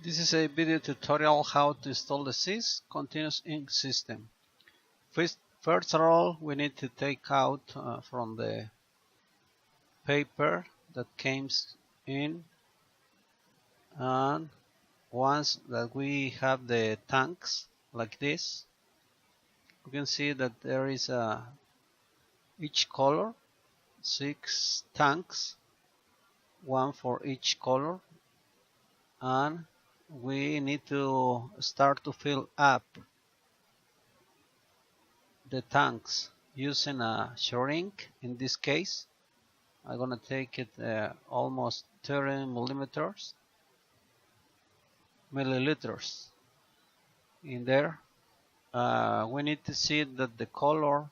This is a video tutorial how to install the Ciss continuous ink system. First of all, we need to take out from the paper that came in, and once that we have the tanks like this, you can see that there is each color, 6 tanks, one for each color, and we need to start to fill up the tanks using a shrink. In this case, I'm gonna take it almost 30 milliliters in there. We need to see that the color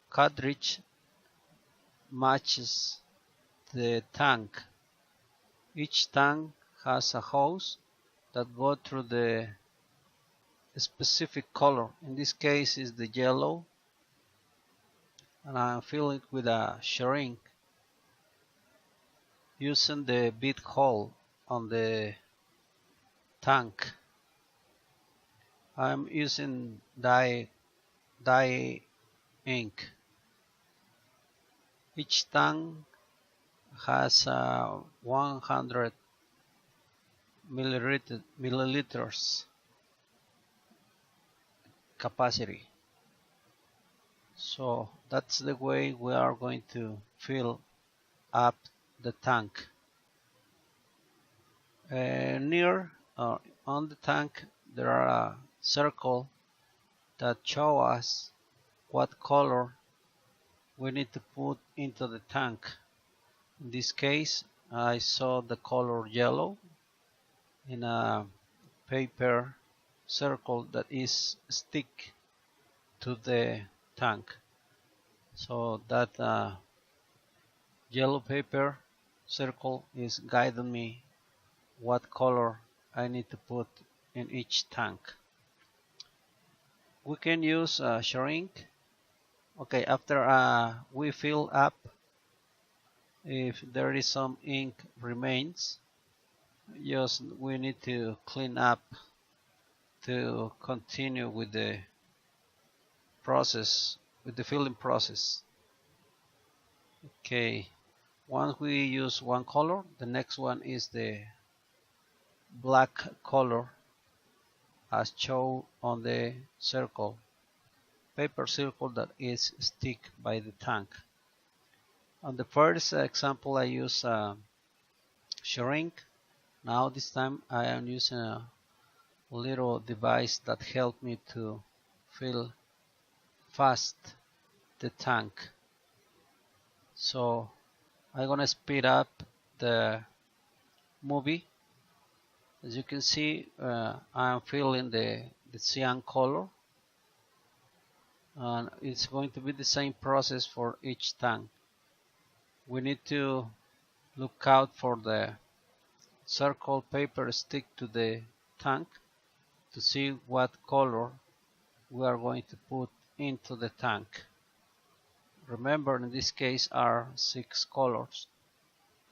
cartridge matches the tank. Each tank has a hose that goes through the specific color. In this case is the yellow, and I fill it with a shrink using the bit hole on the tank. I'm using dye ink. Each tank has 100 milliliters capacity. So that's the way we are going to fill up the tank. Near on the tank there are a circle that show us what color we need to put into the tank. In this case, I saw the color yellow in a paper circle that is stick to the tank. So that yellow paper circle is guiding me what color I need to put in each tank. We can use a shrink. Okay, after we fill up, if there is some ink remains, just we need to clean up to continue with the process, with the filling process. Okay, once we use one color, the next one is the black color as shown on the circle, paper circle that is stick by the tank. On the first example I use a shrink. Now this time I am using a little device that helped me to fill fast the tank. So I'm gonna speed up the movie. As you can see, I'm filling the cyan color, and it's going to be the same process for each tank. We need to look out for the circle paper stick to the tank to see what color we are going to put into the tank. Remember, in this case are 6 colors.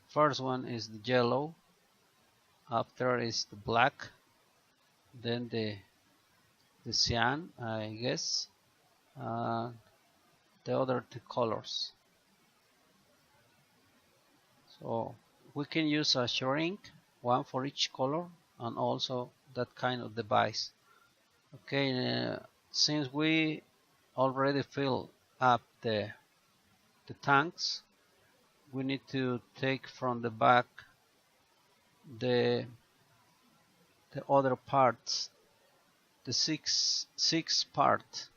First one is the yellow, after is the black, then the cyan, I guess, the other 2 colors. So we can use a shrink, one for each color, and also that kind of device. Okay, since we already fill up the tanks, we need to take from the back the other parts, the six part.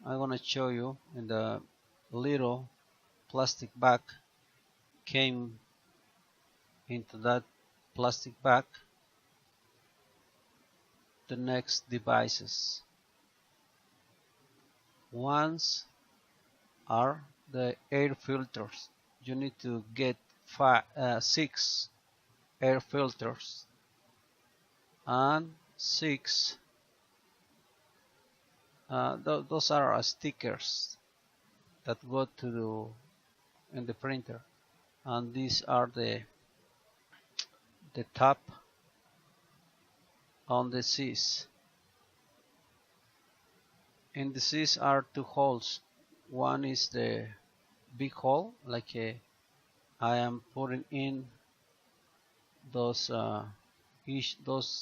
I'm gonna show you in the little plastic bag came into that plastic bag the next devices. Ones are the air filters. You need to get 6 air filters and 6 those are stickers that go to in the printer, and these are the top on the Ciss. In the Ciss are two holes. One is the big hole, like I am putting in those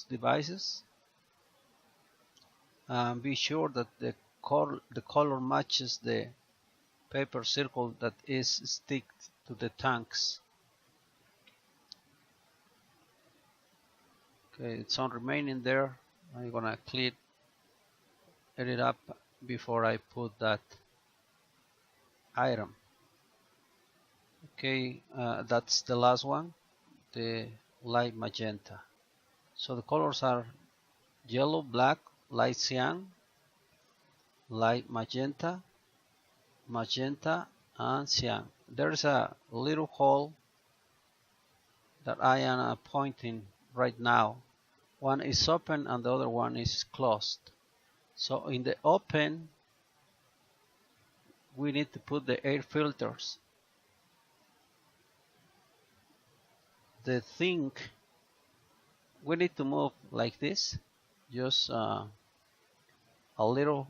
devices. Be sure that the color matches the paper circle that is sticked to the tanks. Okay, it's on remaining there. I'm gonna clean it up before I put that item. Okay, that's the last one, the light magenta. So the colors are yellow, black, light cyan, light magenta, magenta, and cyan. There's a little hole that I am pointing right now. One is open and the other one is closed. So in the open, we need to put the air filters. The thing, we need to move like this, just a little,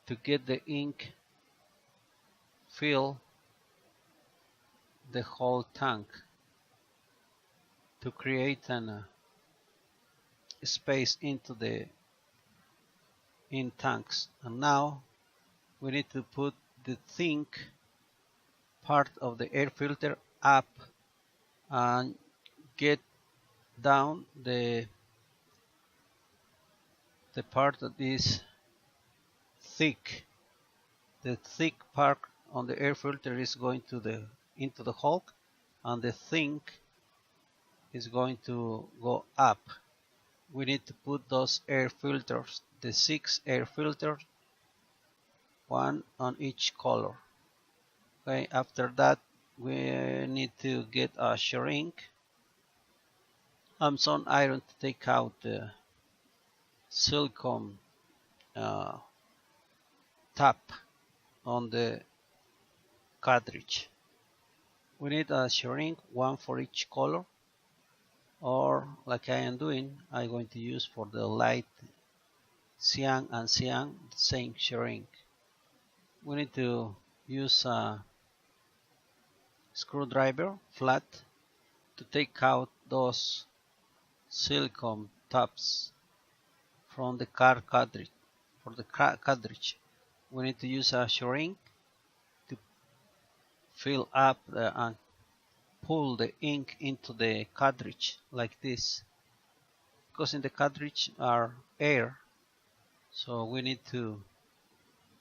to get the ink fill the whole tank, to create an space into the tanks. And now we need to put the thin part of the air filter up and get down the part that is thick. The thick part on the air filter is going to into the hole, and the thin is going to go up. We need to put those air filters, the 6 air filters, one on each color. Okay, after that we need to get a shrink and some iron to take out the silicone tap on the cartridge. We need a shrink, one for each color, or like I am doing, I'm going to use for the light cyan and cyan the same shrink. We need to use a screwdriver flat to take out those silicone tabs from the car cartridge. For the cartridge, we need to use a shrink to fill up and pull the ink into the cartridge like this, because in the cartridge are air, so we need to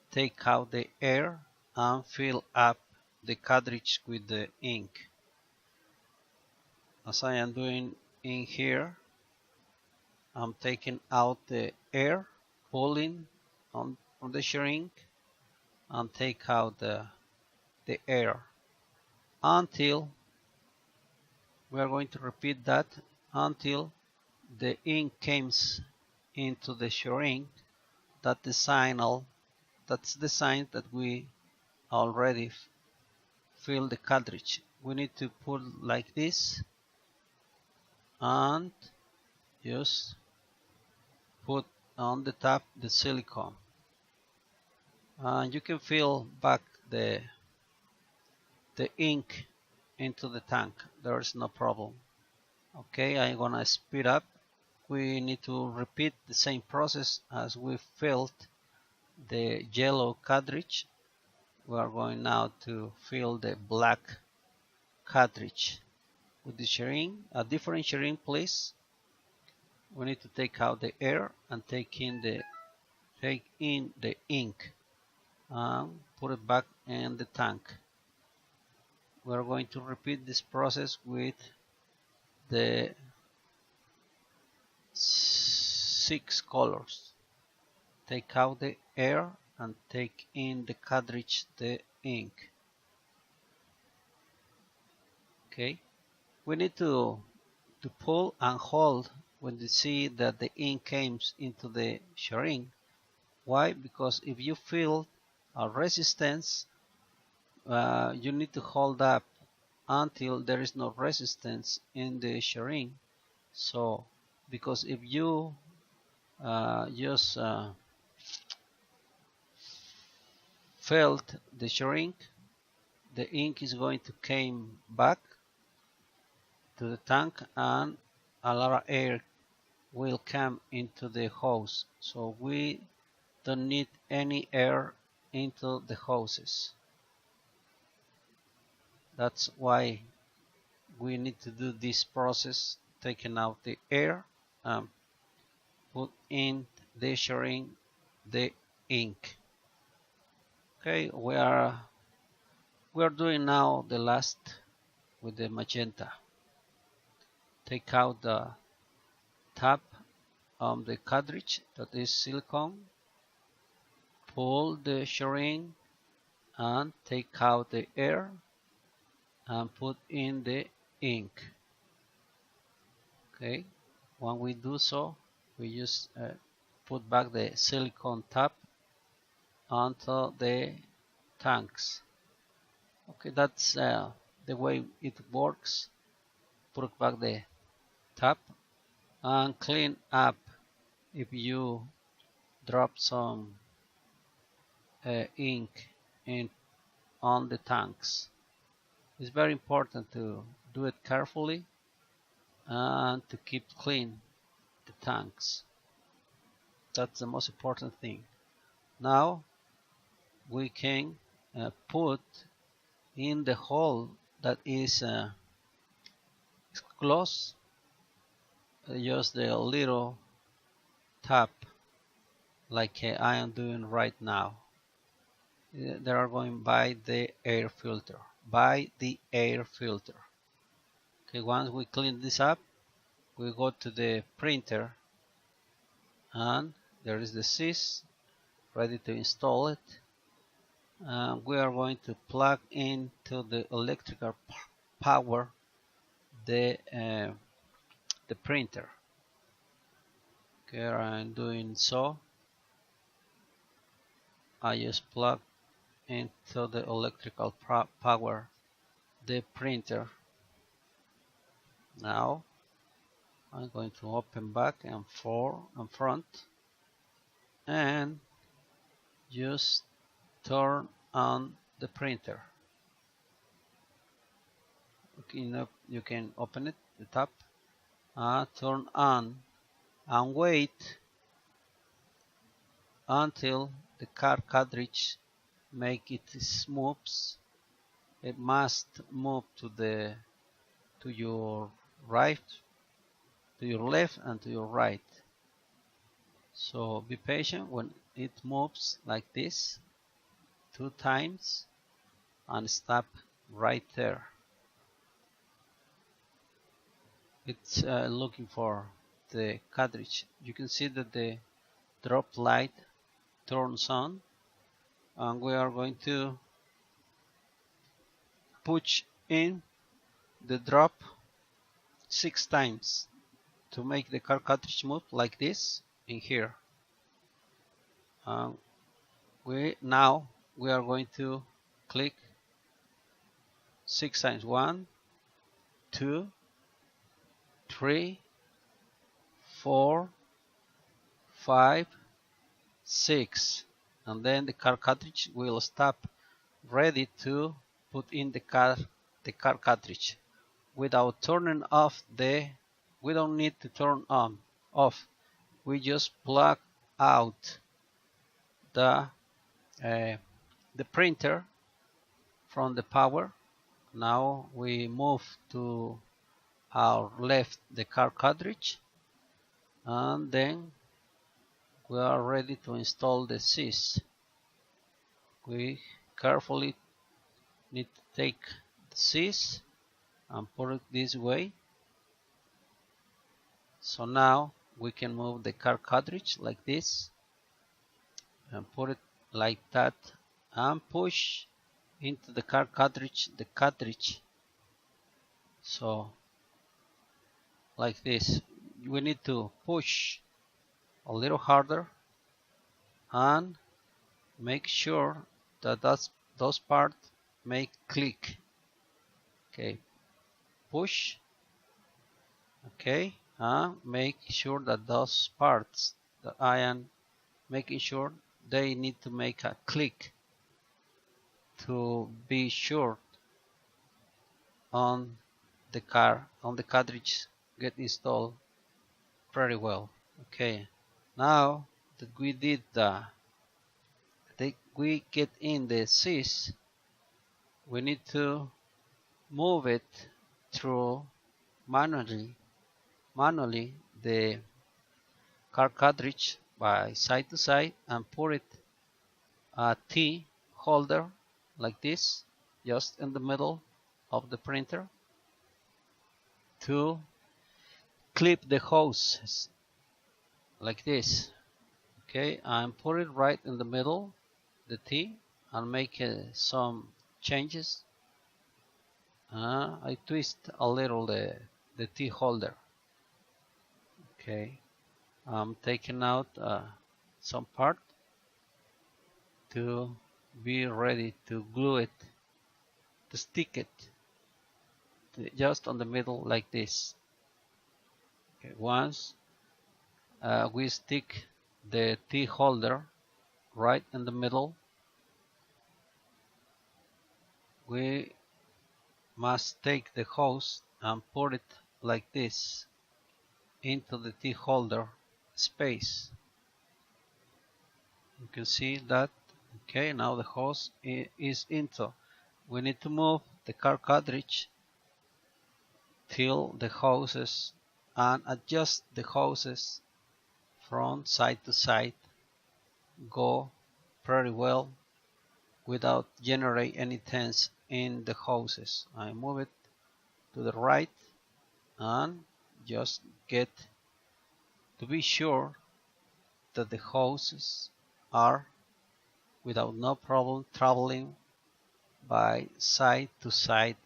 take out the air and fill up the cartridge with the ink, as I am doing in here. I'm taking out the air, pulling on the shrink, and take out the air until we are going to repeat that until the ink comes into the shrink. That's the signal that we already fill the cartridge. We need to put like this and just put on the top the silicone, and you can fill back the ink into the tank. There's no problem. Okay, I'm gonna speed up. We need to repeat the same process as we filled the yellow cartridge. We are going now to fill the black cartridge with the shrink, a different shrink please. We need to take out the air and take in the ink and put it back in the tank. We are going to repeat this process with the 6 colors. Take out the air and take in the cartridge the ink. Okay, we need to pull and hold when you see that the ink comes into the shrink. Why? Because if you feel a resistance, you need to hold up until there is no resistance in the shrink. So because if you just filled the shrink, the ink is going to come back to the tank and a lot of air will come into the hose. So we don't need any air into the hoses. That's why we need to do this process, taking out the air and put in the shrink the ink. Okay, we are doing now the last with the magenta. Take out the top of the cartridge, that is silicone, pull the shrink and take out the air and put in the ink. Okay, when we do so, we just put back the silicone top onto the tanks. Okay, that's the way it works. Put back the top and clean up if you drop some ink on the tanks. It's very important to do it carefully and to keep clean the tanks. That's the most important thing. Now we can put in the hole that is closed, just the little tap like I am doing right now. They are going by the air filter. Okay, once we clean this up, we go to the printer and there is the Ciss ready to install it. We are going to plug into the electrical power the printer. Okay, I'm doing so. I just plug into the electrical power the printer. Now I'm going to open back and front and just turn on the printer. Okay, you can open it, the top, turn on and wait until the cartridge make it smooth. It must move to your right, to your left and to your right. So be patient when it moves like this 2 times and stop right there. It's looking for the cartridge. You can see that the drop light turns on and we are going to push in the drop 6 times to make the cartridge move like this in here. Now we are going to click 6 times. 1, 2, 3, 4, 5, 6, and then the cartridge will stop ready to put in the cartridge without turning off we don't need to turn off. We just plug out the printer from the power. Now we move to our left the cartridge and then we are ready to install the Ciss. We carefully need to take the Ciss and put it this way. So now we can move the cartridge like this and put it like that and push into the cartridge so like this. We need to push a little harder and make sure that those parts make click. Okay, push. Okay, make sure that those parts that I am making sure they need to make a click to be sure on the cartridge get installed pretty well. Okay, now that we did we get in the Ciss, we need to move it through manually the car cartridge by side to side and put it a T holder like this just in the middle of the printer to clip the hoses like this. Okay, and put it right in the middle, the T, and make some changes. I twist a little the T holder. Okay, I'm taking out some part to be ready to glue it, to stick it just on the middle like this. Okay, once we stick the T holder right in the middle, we must take the hose and put it like this into the T holder space. You can see that. Okay, now the hose is into. We need to move the car cartridge till the hoses and adjust the hoses from side to side, go pretty well without generate any tense in the hoses. I move it to the right and just get to be sure that the hoses are without no problem traveling by side to side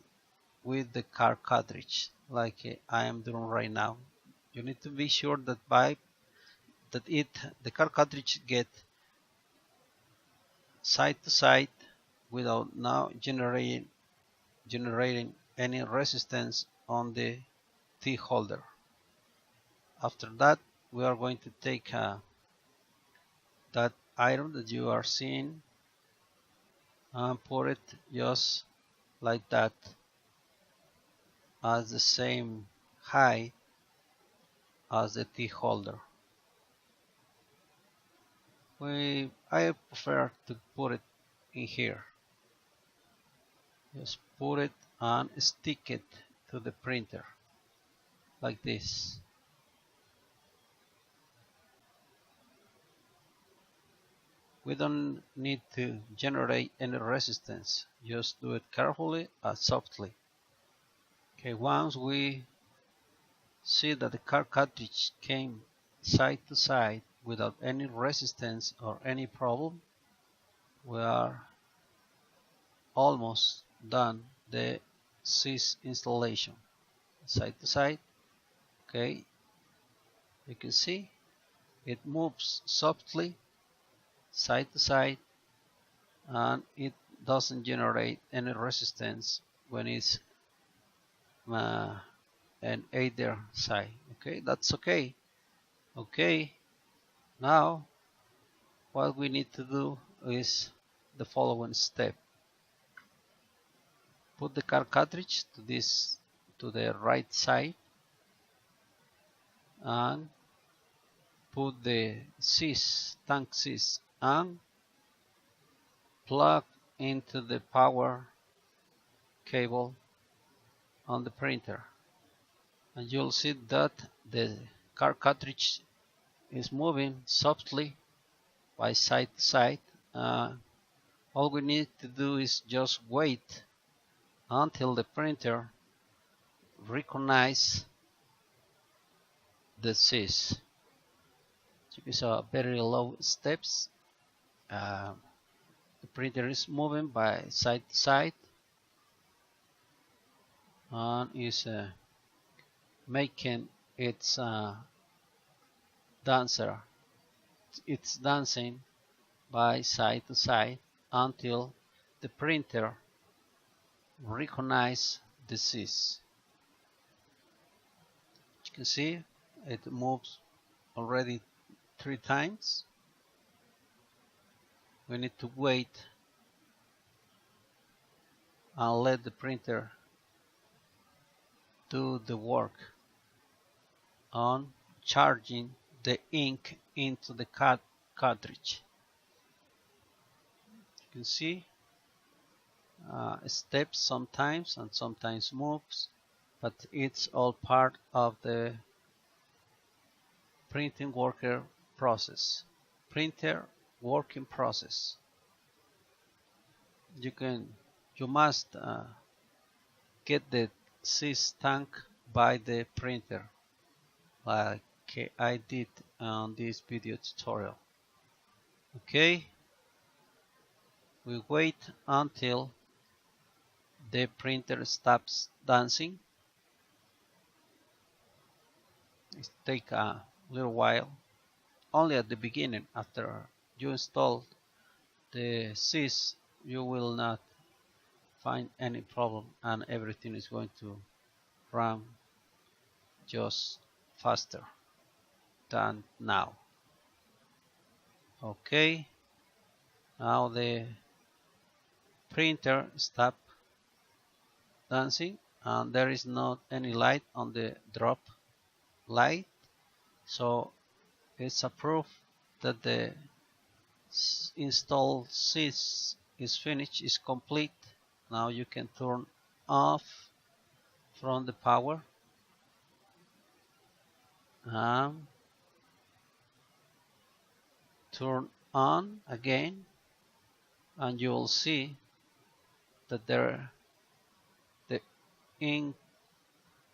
with the car cartridge like I am doing right now. You need to be sure that the car cartridge get side to side without now generating any resistance on the T holder. After that, we are going to take that iron that you are seeing and put it just like that as the same height as the T holder. I prefer to put it in here. Just put it and stick it to the printer like this. We don't need to generate any resistance, just do it carefully and softly. Okay, once we see that the car cartridge came side to side without any resistance or any problem, we are almost done the Ciss installation. Side to side. Okay, you can see it moves softly side to side and it doesn't generate any resistance when it's an either side. Okay, that's okay. Okay, now what we need to do is the following step. Put the car cartridge to the right side and put the tank Ciss and plug into the power cable on the printer, and you'll see that the car cartridge is moving softly by side to side. All we need to do is just wait until the printer recognizes the Ciss. It's a very low steps. The printer is moving by side to side and is making its dancer. It's dancing by side to side until the printer recognizes the Ciss. You can see it moves already 3 times. We need to wait and let the printer do the work on charging the ink into the cartridge. You can see steps sometimes and sometimes moves, but it's all part of the printing worker process. Printer working process. You must get the Ciss tank by the printer, like I did on this video tutorial. Okay, we wait until the printer stops dancing. It takes a little while, only at the beginning. After you install the Ciss, you will not find any problem and everything is going to run just faster than now. Okay, now the printer stopped dancing and there is not any light on the drop light, so it's a proof that the install Ciss is finished, is complete. Now you can turn off from the power and turn on again, and you will see that the ink,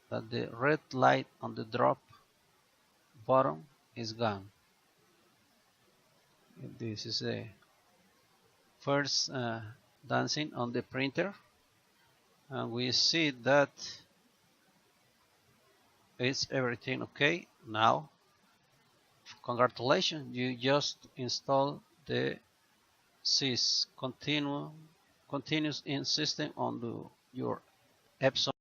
that the red light on the drop bottom is gone. This is the first dancing on the printer, and we see that it's everything okay. Now, congratulations, you just installed the Ciss continuous ink system on your Epson